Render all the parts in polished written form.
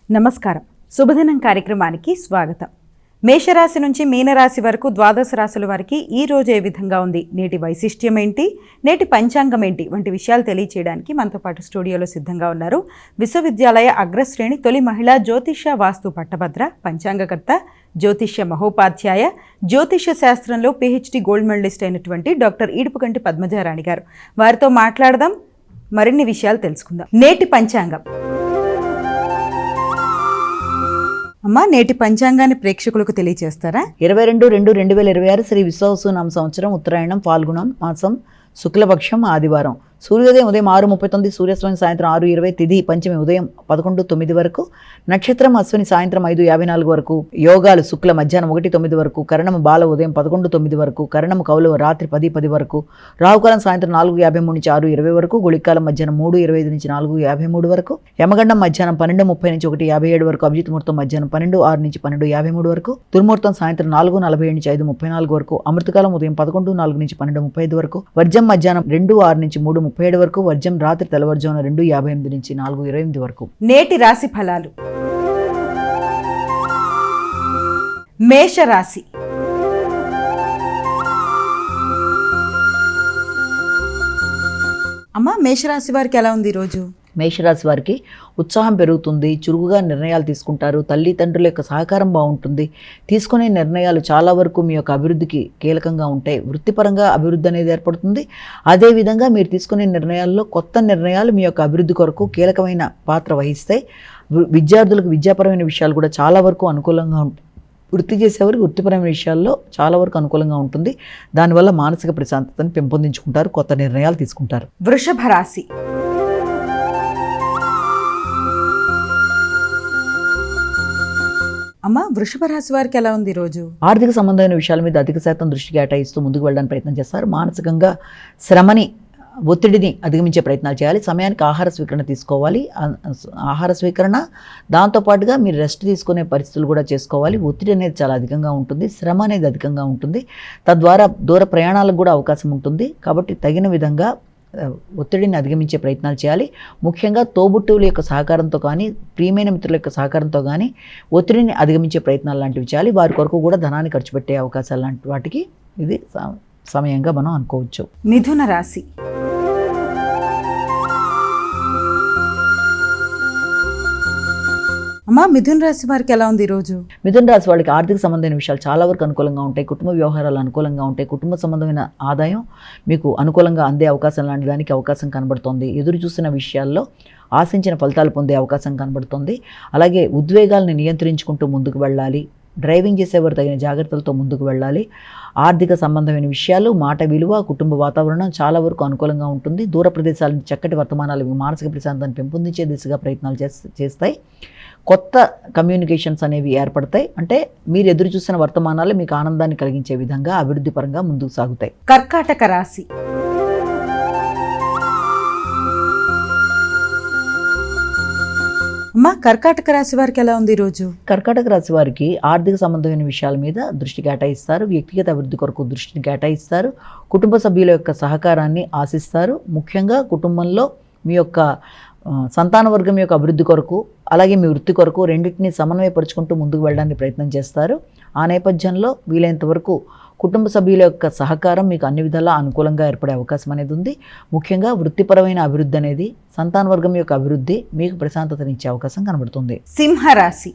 నమస్కారం. శుభదినం కార్యక్రమానికి స్వాగతం. మేషరాశి నుంచి మీనరాశి వరకు ద్వాదశ రాశుల వారికి ఈ రోజు ఏ విధంగా ఉంది, నేటి వైశిష్ట్యం ఏంటి, నేటి పంచాంగం ఏంటి వంటి విషయాలు తెలియచేయడానికి మనతో పాటు స్టూడియోలో సిద్ధంగా ఉన్నారు విశ్వవిద్యాలయ అగ్రశ్రేణి తొలి మహిళా జ్యోతిష్య వాస్తు పట్టభద్ర, పంచాంగకర్త, జ్యోతిష్య మహోపాధ్యాయ, జ్యోతిష్య శాస్త్రంలో PhD గోల్డ్ మెడలిస్ట్ అయినటువంటి డాక్టర్ ఈడుపుగంటి పద్మజారాణి గారు. వారితో మాట్లాడదాం, మరిన్ని విషయాలు తెలుసుకుందాం. నేటి పంచాంగం. అమ్మా, నేటి పంచాంగాన్ని ప్రేక్షకులకు తెలియజేస్తారా? 22/2/2026 శ్రీ విశ్వావసునామ సంవత్సరం, ఉత్తరాయణం, ఫాల్గుణం మాసం, శుక్లపక్షం, ఆదివారం. సూర్యోదయం ఉదయం 6:39, సూర్యాస్తమయం సాయంత్రం 6:20, తిథి పంచమి ఉదయం 11:09 వరకు, నక్షత్రం అశ్విని సాయంత్రం 5:54 వరకు, యోగాలు శుక్ల మధ్యాహ్నం 1:09 వరకు, కరణము బాల ఉదయం 11:09 వరకు, కరణము కౌలవ రాత్రి 10:10 వరకు, రాహుకాలం సాయంత్రం 4:53 నుంచి 6:20 వరకు, గుళికాలం మధ్యాహ్నం 3:25 నుంచి 4:53 వరకు, యమగండం మధ్యాహ్నం 12:30 నుంచి 1:57 వరకు, అభిజిత్ ముహూర్తం మధ్యాహ్నం 12:06 నుంచి 12:53 వరకు, దుర్ముహూర్తం సాయంత్రం 4:47 నుంచి 5:34 వరకు, అమృతకాలం ఉదయం 11:04 నుంచి 12:35 వరకు, వర్జం మధ్యాహ్నం 2:06 నుంచి 3:37 వరకు, వర్జం రాత్రి తెల్లవారుజామున 2:58 నుంచి 4:28 వరకు. నేటి రాశి ఫలాలు. మేషరాశి. అమ్మా, మేషరాశి వారికి ఎలా ఉంది ఈరోజు? మేషరాశి వారికి ఉత్సాహం పెరుగుతుంది, చురుకుగా నిర్ణయాలు తీసుకుంటారు, తల్లిదండ్రుల యొక్క సహకారం బాగుంటుంది, తీసుకునే నిర్ణయాలు చాలా వరకు మీ యొక్క అభివృద్ధికి కీలకంగా ఉంటాయి. వృత్తిపరంగా అభివృద్ధి అనేది ఏర్పడుతుంది. అదేవిధంగా మీరు తీసుకునే నిర్ణయాల్లో కొత్త నిర్ణయాలు మీ యొక్క అభివృద్ధి కొరకు కీలకమైన పాత్ర వహిస్తాయి. విద్యార్థులకు విద్యాపరమైన విషయాలు కూడా చాలా వరకు అనుకూలంగా ఉంటాయి. వృత్తి చేసేవారికి వృత్తిపరమైన విషయాల్లో చాలా వరకు అనుకూలంగా ఉంటుంది. దానివల్ల మానసిక ప్రశాంతతను పెంపొందించుకుంటారు, కొత్త నిర్ణయాలు తీసుకుంటారు. వృషభ రాశి. అమ్మా, వృషభ రాశి వారికి ఎలా ఉంది ఈరోజు? ఆర్థిక సంబంధమైన విషయాల మీద అధిక శాతం దృష్టి కేటాయిస్తూ ముందుకు వెళ్ళడానికి ప్రయత్నం చేస్తారు. మానసికంగా శ్రమని, ఒత్తిడిని అధిగమించే ప్రయత్నాలు చేయాలి. సమయానికి ఆహార స్వీకరణ తీసుకోవాలి. ఆహార స్వీకరణ దాంతోపాటుగా మీరు రెస్ట్ తీసుకునే పరిస్థితులు కూడా చేసుకోవాలి. ఒత్తిడి అనేది చాలా అధికంగా ఉంటుంది, శ్రమ అనేది అధికంగా ఉంటుంది. తద్వారా దూర ప్రయాణాలకు కూడా అవకాశం ఉంటుంది. కాబట్టి తగిన విధంగా ఒత్తిడిని అధిగమించే ప్రయత్నాలు చేయాలి. ముఖ్యంగా తోబుట్టువుల యొక్క సహకారంతో కానీ, ప్రియమైన మిత్రుల యొక్క సహకారంతో కానీ ఒత్తిడిని అధిగమించే ప్రయత్నాలు లాంటివి చేయాలి. వారి కొరకు కూడా ధనాన్ని ఖర్చు పెట్టే అవకాశాలు లాంటి వాటికి ఇది సమయంగా మనం అనుకోవచ్చు. మిథున రాశి. అమ్మా, మిథున రాశి వారికి ఎలా ఉంది ఈరోజు? మిథున రాశి వాళ్ళకి ఆర్థిక సంబంధమైన విషయాలు చాలా వరకు అనుకూలంగా ఉంటాయి. కుటుంబ వ్యవహారాలు అనుకూలంగా ఉంటాయి. కుటుంబ సంబంధమైన ఆదాయం మీకు అనుకూలంగా అందే అవకాశం లాంటి దానికి అవకాశం కనబడుతోంది. ఎదురు చూసిన విషయాల్లో ఆశించిన ఫలితాలు పొందే అవకాశం కనబడుతుంది. అలాగే ఉద్వేగాలను నియంత్రించుకుంటూ ముందుకు వెళ్ళాలి. డ్రైవింగ్ చేసేవారు తగిన జాగ్రత్తలతో ముందుకు వెళ్ళాలి. ఆర్థిక సంబంధమైన విషయాలు, మాట విలువ, కుటుంబ వాతావరణం చాలా వరకు అనుకూలంగా ఉంటుంది. దూర ప్రదేశాల నుంచి చక్కటి వర్తమానాలు మానసిక ప్రశాంతాన్ని పెంపొందించే దిశగా ప్రయత్నాలు చేస్తాయి. కొత్త కమ్యూనికేషన్స్ అనేవి ఏర్పడతాయి. అంటే మీరు ఎదురు చూసిన వర్తమానాలు మీకు ఆనందాన్ని కలిగించే విధంగా అభివృద్ధి పరంగా ముందుకు సాగుతాయి. కర్కాటక రాశి. అమ్మా, కర్కాటక రాశి వారికి ఎలా ఉంది ఈరోజు? కర్కాటక రాశి వారికి ఆర్థిక సంబంధమైన విషయాల మీద దృష్టి కేటాయిస్తారు. వ్యక్తిగత అభివృద్ధి కొరకు దృష్టిని కేటాయిస్తారు. కుటుంబ సభ్యుల యొక్క సహకారాన్ని ఆశిస్తారు. ముఖ్యంగా కుటుంబంలో మీ యొక్క సంతాన వర్గం యొక్క అభివృద్ధి కొరకు, అలాగే మీ వృత్తి కొరకు రెండింటినీ సమన్వయపరుచుకుంటూ ముందుకు వెళ్ళడానికి ప్రయత్నం చేస్తారు. ఆ నేపథ్యంలో వీలైనంత వరకు కుటుంబ సభ్యుల యొక్క సహకారం మీకు అన్ని విధాలా అనుకూలంగా ఏర్పడే అవకాశం అనేది ఉంది. ముఖ్యంగా వృత్తిపరమైన అభివృద్ధి అనేది, సంతాన వర్గం యొక్క అభివృద్ధి మీకు ప్రశాంతతనిచ్చే అవకాశం కనబడుతుంది. సింహరాశి.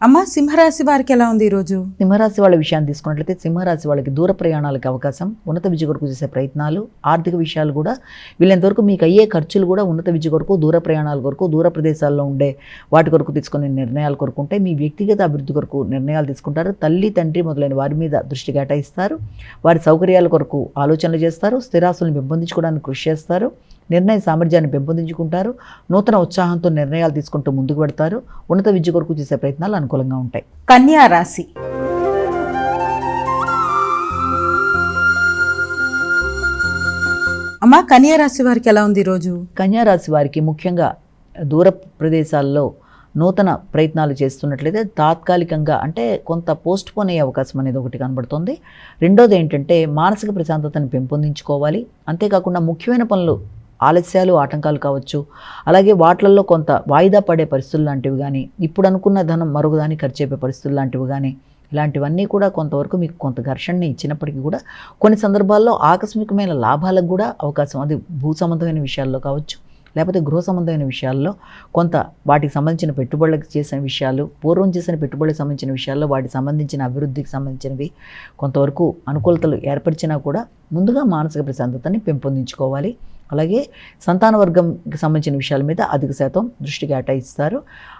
అమ్మ, సింహరాశి వారికి ఎలా ఉంది ఈరోజు? సింహరాశి వాళ్ళ విషయాన్ని తీసుకున్నట్లయితే సింహరాశి వాళ్ళకి దూర ప్రయాణాలకు అవకాశం, ఉన్నత విద్య కొరకు చేసే ప్రయత్నాలు, ఆర్థిక విషయాలు కూడా వీళ్ళంతవరకు మీకు అయ్యే ఖర్చులు కూడా ఉన్నత విద్య కొరకు, దూర ప్రయాణాల కొరకు, దూర ప్రదేశాల్లో ఉండే వాటి కొరకు తీసుకునే నిర్ణయాల కొరకు ఉంటాయి. మీ వ్యక్తిగత అభివృద్ధి కొరకు నిర్ణయాలు తీసుకుంటారు. తల్లి, తండ్రి మొదలైన వారి మీద దృష్టి కేటాయిస్తారు. వారి సౌకర్యాల కొరకు ఆలోచనలు చేస్తారు. స్థిరాస్తులను పెంపొందించుకోవడానికి కృషి చేస్తారు. నిర్ణయ సామర్థ్యాన్ని పెంపొందించుకుంటారు. నూతన ఉత్సాహంతో నిర్ణయాలు తీసుకుంటూ ముందుకు పెడతారు. ఉన్నత విద్య కొరకు చేసే ప్రయత్నాలు అనుకూలంగా ఉంటాయి. కన్యా రాశి. అమ్మా, కన్యా రాశి వారికి ఎలా ఉంది ఈరోజు? కన్యా రాశి వారికి ముఖ్యంగా దూర ప్రదేశాల్లో నూతన ప్రయత్నాలు చేస్తున్నట్లయితే తాత్కాలికంగా అంటే కొంత పోస్ట్ పోన్ అయ్యే అవకాశం అనేది ఒకటి కనబడుతుంది. రెండోది ఏంటంటే మానసిక ప్రశాంతతను పెంపొందించుకోవాలి. అంతేకాకుండా ముఖ్యమైన పనులు ఆలస్యాలు ఆటంకాలు కావచ్చు, అలాగే వాటిల్లో కొంత వాయిదా పడే పరిస్థితులు లాంటివి కానీ, ఇప్పుడు అనుకున్న ధనం మరొకదానికి ఖర్చు అయిపోయే పరిస్థితులు లాంటివి కానీ, ఇలాంటివన్నీ కూడా కొంతవరకు మీకు కొంత ఘర్షణని ఇచ్చినప్పటికీ కూడా కొన్ని సందర్భాల్లో ఆకస్మికమైన లాభాలకు కూడా అవకాశం, అది భూ సంబంధమైన విషయాల్లో కావచ్చు, లేకపోతే గృహ సంబంధమైన విషయాల్లో కొంత వాటికి సంబంధించిన పెట్టుబడులకు చేసిన విషయాలు, పూర్వం చేసిన పెట్టుబడులకు సంబంధించిన విషయాల్లో వాటికి సంబంధించిన అభివృద్ధికి సంబంధించినవి కొంతవరకు అనుకూలతలు ఏర్పరిచినా కూడా ముందుగా మానసిక ప్రశాంతతని పెంపొందించుకోవాలి. అలాగే సంతాన వర్గంకి సంబంధించిన విషయాల మీద అధిక శాతం దృష్టి కేటాయిస్తారు.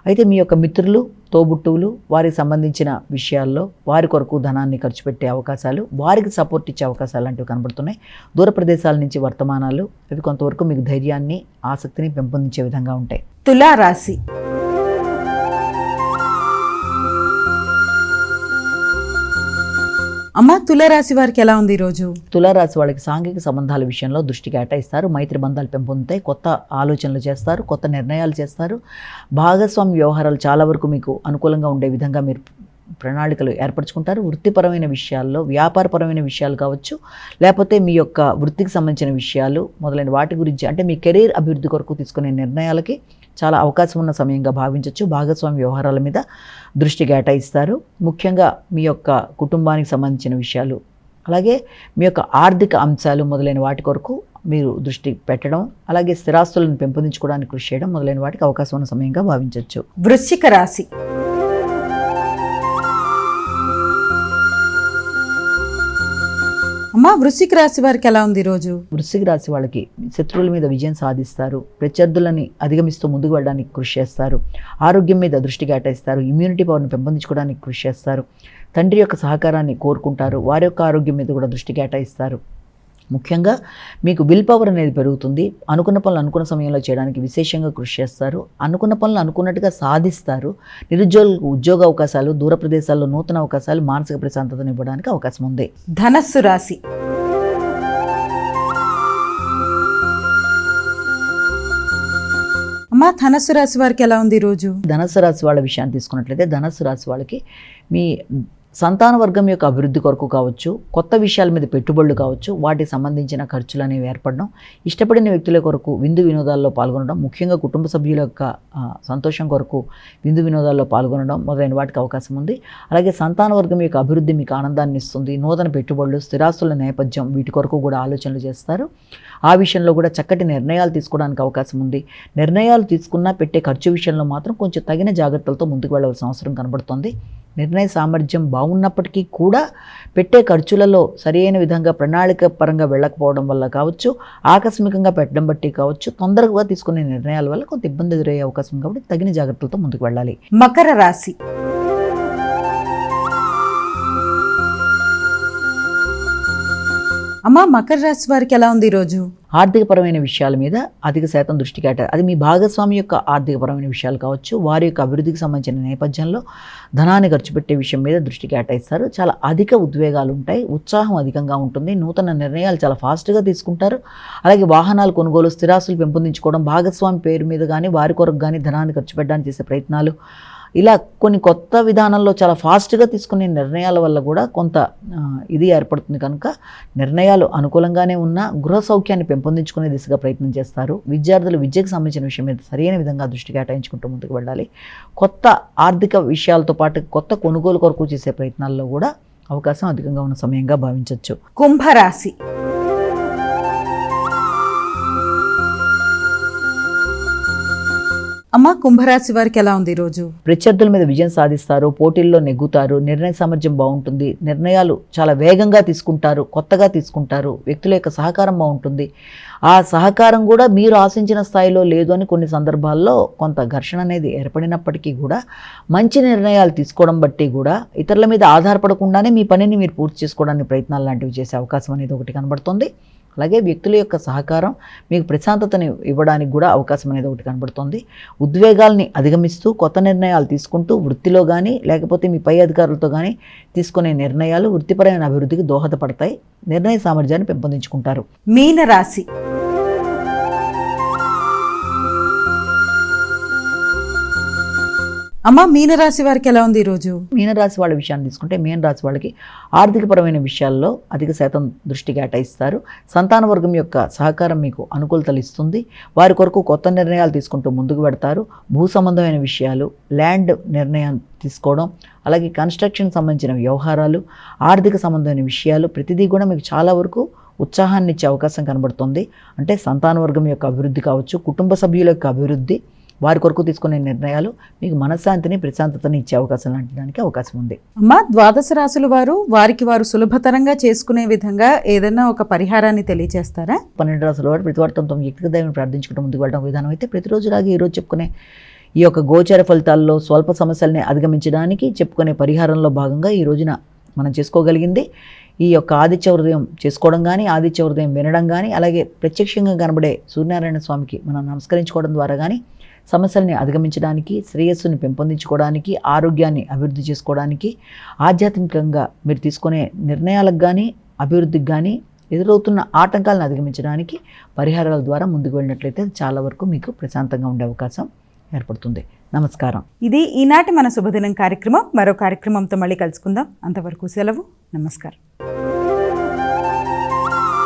అయితే మీ యొక్క మిత్రులు, తోబుట్టువులు, వారికి సంబంధించిన విషయాల్లో వారి కొరకు ధనాన్ని ఖర్చు పెట్టే అవకాశాలు, వారికి సపోర్ట్ ఇచ్చే అవకాశాలు లాంటివి కనబడుతున్నాయి. దూర ప్రదేశాల నుంచి వర్తమానాలు అవి కొంతవరకు మీకు ధైర్యాన్ని, ఆసక్తిని పెంపొందించే విధంగా ఉంటాయి. తులారాశి. అమ్మ, తులారాశి వారికి ఎలా ఉంది ఈరోజు? తులారాశి వాళ్ళకి సాంఘిక సంబంధాల విషయంలో దృష్టి కేటాయిస్తారు. మైత్రి బంధాలు పెంపొందుతాయి. కొత్త ఆలోచనలు చేస్తారు, కొత్త నిర్ణయాలు చేస్తారు. భాగస్వామి వ్యవహారాలు చాలా వరకు మీకు అనుకూలంగా ఉండే విధంగా మీరు ప్రణాళికలు ఏర్పరచుకుంటారు. వృత్తిపరమైన విషయాల్లో, వ్యాపారపరమైన విషయాలు కావచ్చు, లేకపోతే మీ యొక్క వృత్తికి సంబంధించిన విషయాలు మొదలైన వాటి గురించి, అంటే మీ కెరీర్ అభివృద్ధి కొరకు తీసుకునే నిర్ణయాలకి చాలా అవకాశం ఉన్న సమయంగా భావించవచ్చు. భాగస్వామి వ్యవహారాల మీద దృష్టి కేటాయిస్తారు. ముఖ్యంగా మీ యొక్క కుటుంబానికి సంబంధించిన విషయాలు, అలాగే మీ యొక్క ఆర్థిక అంశాలు మొదలైన వాటి కొరకు మీరు దృష్టి పెట్టడం, అలాగే స్థిరాస్తులను పెంపొందించుకోవడానికి కృషి చేయడం మొదలైన వాటికి అవకాశం ఉన్న సమయంగా భావించవచ్చు. వృశ్చిక రాశి. అమ్మా, వృశ్చిక రాశి వారికి ఎలా ఉంది ఈరోజు? వృశ్చిక రాశి వాళ్ళకి శత్రువుల మీద విజయం సాధిస్తారు. ప్రత్యర్థులని అధిగమిస్తూ ముందుకు వెళ్ళడానికి కృషి చేస్తారు. ఆరోగ్యం మీద దృష్టి కేటాయిస్తారు. ఇమ్యూనిటీ పవర్ని పెంపొందించుకోవడానికి కృషి చేస్తారు. తండ్రి యొక్క సహకారాన్ని కోరుకుంటారు. వారి యొక్క ఆరోగ్యం మీద కూడా దృష్టి కేటాయిస్తారు. ముఖ్యంగా మీకు విల్ పవర్ అనేది పెరుగుతుంది. అనుకున్న పనులు అనుకున్న సమయంలో చేయడానికి విశేషంగా కృషి చేస్తారు. అనుకున్న పనులు అనుకున్నట్టుగా సాధిస్తారు. నిరుద్యోగులకు ఉద్యోగ అవకాశాలు, దూర ప్రదేశాల్లో నూతన అవకాశాలు, మానసిక ప్రశాంతతను ఇవ్వడానికి అవకాశం ఉంది. ధనస్సు రాశి. అమ్మా, ధనస్సు రాశి వారికి ఎలా ఉంది ఈరోజు? ధనస్సు రాశి వాళ్ళ విషయాన్ని తీసుకున్నట్లయితే ధనస్సు రాశి వాళ్ళకి మీ సంతాన వర్గం యొక్క అభివృద్ధి కొరకు కావచ్చు, కొత్త విషయాల మీద పెట్టుబడులు కావచ్చు, వాటికి సంబంధించిన ఖర్చులు అనేవి ఏర్పడడం, ఇష్టపడిన వ్యక్తుల కొరకు విందు వినోదాల్లో పాల్గొనడం, ముఖ్యంగా కుటుంబ సభ్యుల యొక్క సంతోషం కొరకు విందు వినోదాల్లో పాల్గొనడం మొదలైన వాటికి అవకాశం ఉంది. అలాగే సంతాన వర్గం యొక్క అభివృద్ధి మీకు ఆనందాన్ని ఇస్తుంది. నూతన పెట్టుబడులు, స్థిరాస్తుల నేపథ్యం వీటి కొరకు కూడా ఆలోచనలు చేస్తారు. ఆ విషయంలో కూడా చక్కటి నిర్ణయాలు తీసుకోవడానికి అవకాశం ఉంది. నిర్ణయాలు తీసుకున్నా పెట్టే ఖర్చు విషయంలో మాత్రం కొంచెం తగిన జాగ్రత్తలతో ముందుకు వెళ్ళవలసిన అవసరం కనబడుతుంది. నిర్ణయ సామర్థ్యం బాగున్నప్పటికీ కూడా పెట్టే ఖర్చులలో సరైన విధంగా ప్రణాళిక పరంగా వెళ్ళకపోవడం వల్ల కావచ్చు, ఆకస్మికంగా పెట్టడం బట్టి కావచ్చు, తొందరగా తీసుకునే నిర్ణయాల వల్ల కొంత ఇబ్బంది ఎదురయ్యే అవకాశం కాబట్టి తగిన జాగ్రత్తలతో ముందుకు వెళ్ళాలి. మకర రాశి. అమ్మా, మకర రాశి వారికి ఎలా ఉంది ఈరోజు? ఆర్థికపరమైన విషయాల మీద అధిక శాతం దృష్టి కేటాయి, అది మీ భాగస్వామి యొక్క ఆర్థికపరమైన విషయాలు కావచ్చు, వారి యొక్క అభివృద్ధికి సంబంధించిన నేపథ్యంలో ధనాన్ని ఖర్చు పెట్టే విషయం మీద దృష్టి కేటాయిస్తారు. చాలా అధిక ఉద్వేగాలు ఉంటాయి. ఉత్సాహం అధికంగా ఉంటుంది. నూతన నిర్ణయాలు చాలా ఫాస్ట్గా తీసుకుంటారు. అలాగే వాహనాలు కొనుగోలు, స్థిరాస్తులు పెంపొందించుకోవడం, భాగస్వామి పేరు మీద కానీ వారి కొరకు కానీ ధనాన్ని ఖర్చు పెట్టడానికి చేసే ప్రయత్నాలు, ఇలా కొన్ని కొత్త విధానంలో చాలా ఫాస్ట్గా తీసుకునే నిర్ణయాల వల్ల కూడా కొంత ఇది ఏర్పడుతుంది. కనుక నిర్ణయాలు అనుకూలంగానే ఉన్నా గృహ సౌఖ్యాన్ని పెంపొందించుకునే దిశగా ప్రయత్నం చేస్తారు. విద్యార్థులు విద్యకు సంబంధించిన విషయం మీద సరైన విధంగా దృష్టి కేటాయించుకుంటూ ముందుకు వెళ్ళాలి. కొత్త ఆర్థిక విషయాలతో పాటు కొత్త కొనుగోలు కొరకు చేసే ప్రయత్నాల్లో కూడా అవకాశం అధికంగా ఉన్న సమయంగా భావించవచ్చు. కుంభరాశి. అమ్మ, కుంభరాశి వారికి ఎలా ఉంది ఈరోజు? ప్రత్యర్థుల మీద విజయం సాధిస్తారు. పోటీల్లో నెగ్గుతారు. నిర్ణయ సామర్థ్యం బాగుంటుంది. నిర్ణయాలు చాలా వేగంగా తీసుకుంటారు, కొత్తగా తీసుకుంటారు. వ్యక్తుల యొక్క సహకారం బాగుంటుంది. ఆ సహకారం కూడా మీరు ఆశించిన స్థాయిలో లేదు అని కొన్ని సందర్భాల్లో కొంత ఘర్షణ అనేది ఏర్పడినప్పటికీ కూడా మంచి నిర్ణయాలు తీసుకోవడం బట్టి కూడా ఇతరుల మీద ఆధారపడకుండానే మీ పనిని మీరు పూర్తి చేసుకోవడానికి ప్రయత్నాలు లాంటివి చేసే అవకాశం అనేది ఒకటి కనబడుతుంది. అలాగే వ్యక్తుల యొక్క సహకారం మీకు ప్రశాంతతని ఇవ్వడానికి కూడా అవకాశం అనేది ఒకటి కనబడుతుంది. ఉద్వేగాల్ని అధిగమిస్తూ కొత్త నిర్ణయాలు తీసుకుంటూ వృత్తిలో కానీ లేకపోతే మీ పై అధికారులతో కానీ తీసుకునే నిర్ణయాలు వృత్తిపరమైన అభివృద్ధికి దోహదపడతాయి. నిర్ణయ సామర్థ్యాన్ని పెంపొందించుకుంటారు. మీనరాశి. అమ్మ, మీనరాశి వారికి ఎలా ఉంది ఈరోజు? మీనరాశి వాళ్ళ విషయాన్ని తీసుకుంటే మీనరాశి వాళ్ళకి ఆర్థికపరమైన విషయాల్లో అధిక శాతం దృష్టి కేటాయిస్తారు. సంతాన వర్గం యొక్క సహకారం మీకు అనుకూలతలు ఇస్తుంది. వారి కొరకు కొత్త నిర్ణయాలు తీసుకుంటూ ముందుకు పెడతారు. భూ సంబంధమైన విషయాలు, ల్యాండ్ నిర్ణయం తీసుకోవడం, అలాగే కన్స్ట్రక్షన్ సంబంధించిన వ్యవహారాలు, ఆర్థిక సంబంధమైన విషయాలు ప్రతిదీ కూడా మీకు చాలా వరకు ఉత్సాహాన్ని ఇచ్చే అవకాశం కనబడుతుంది. అంటే సంతాన వర్గం యొక్క అభివృద్ధి కావచ్చు, కుటుంబ సభ్యుల యొక్క అభివృద్ధి, వారి కొరకు తీసుకునే నిర్ణయాలు మీకు మనశ్శాంతిని, ప్రశాంతతని ఇచ్చే అవకాశం లాంటి దానికి అవకాశం ఉంది. అమ్మ, ద్వాదశ రాశుల వారు వారికి వారు సులభతరంగా చేసుకునే విధంగా ఏదైనా ఒక పరిహారాన్ని తెలియజేస్తారా? 12 రాశుల వారు ప్రతివార్తంతో వ్యక్తిగత దైవం ప్రార్థించుకుంటూ ముందుకు వెళ్ళడం విధానం అయితే ప్రతిరోజులాగే ఈరోజు చెప్పుకునే ఈ యొక్క గోచార ఫలితాల్లో స్వల్ప సమస్యల్ని అధిగమించడానికి చెప్పుకునే పరిహారంలో భాగంగా ఈ రోజున మనం చేసుకోగలిగింది ఈ యొక్క ఆదిత్య హృదయం చేసుకోవడం కానీ, ఆదిత్య హృదయం వినడం కానీ, అలాగే ప్రత్యక్షంగా కనబడే సూర్యనారాయణ స్వామికి మనం నమస్కరించుకోవడం ద్వారా కానీ సమస్యల్ని అధిగమించడానికి, శ్రేయస్సుని పెంపొందించుకోవడానికి, ఆరోగ్యాన్ని అభివృద్ధి చేసుకోవడానికి, ఆధ్యాత్మికంగా మీరు తీసుకునే నిర్ణయాలకు కానీ, అభివృద్ధికి కానీ ఎదురవుతున్న ఆటంకాలను అధిగమించడానికి పరిహారాల ద్వారా ముందుకు వెళ్ళినట్లయితే చాలా వరకు మీకు ప్రశాంతంగా ఉండే అవకాశం ఏర్పడుతుంది. నమస్కారం. ఇది ఈనాటి మన శుభదినం కార్యక్రమం. మరో కార్యక్రమంతో మళ్ళీ కలుసుకుందాం. అంతవరకు సెలవు. నమస్కారం.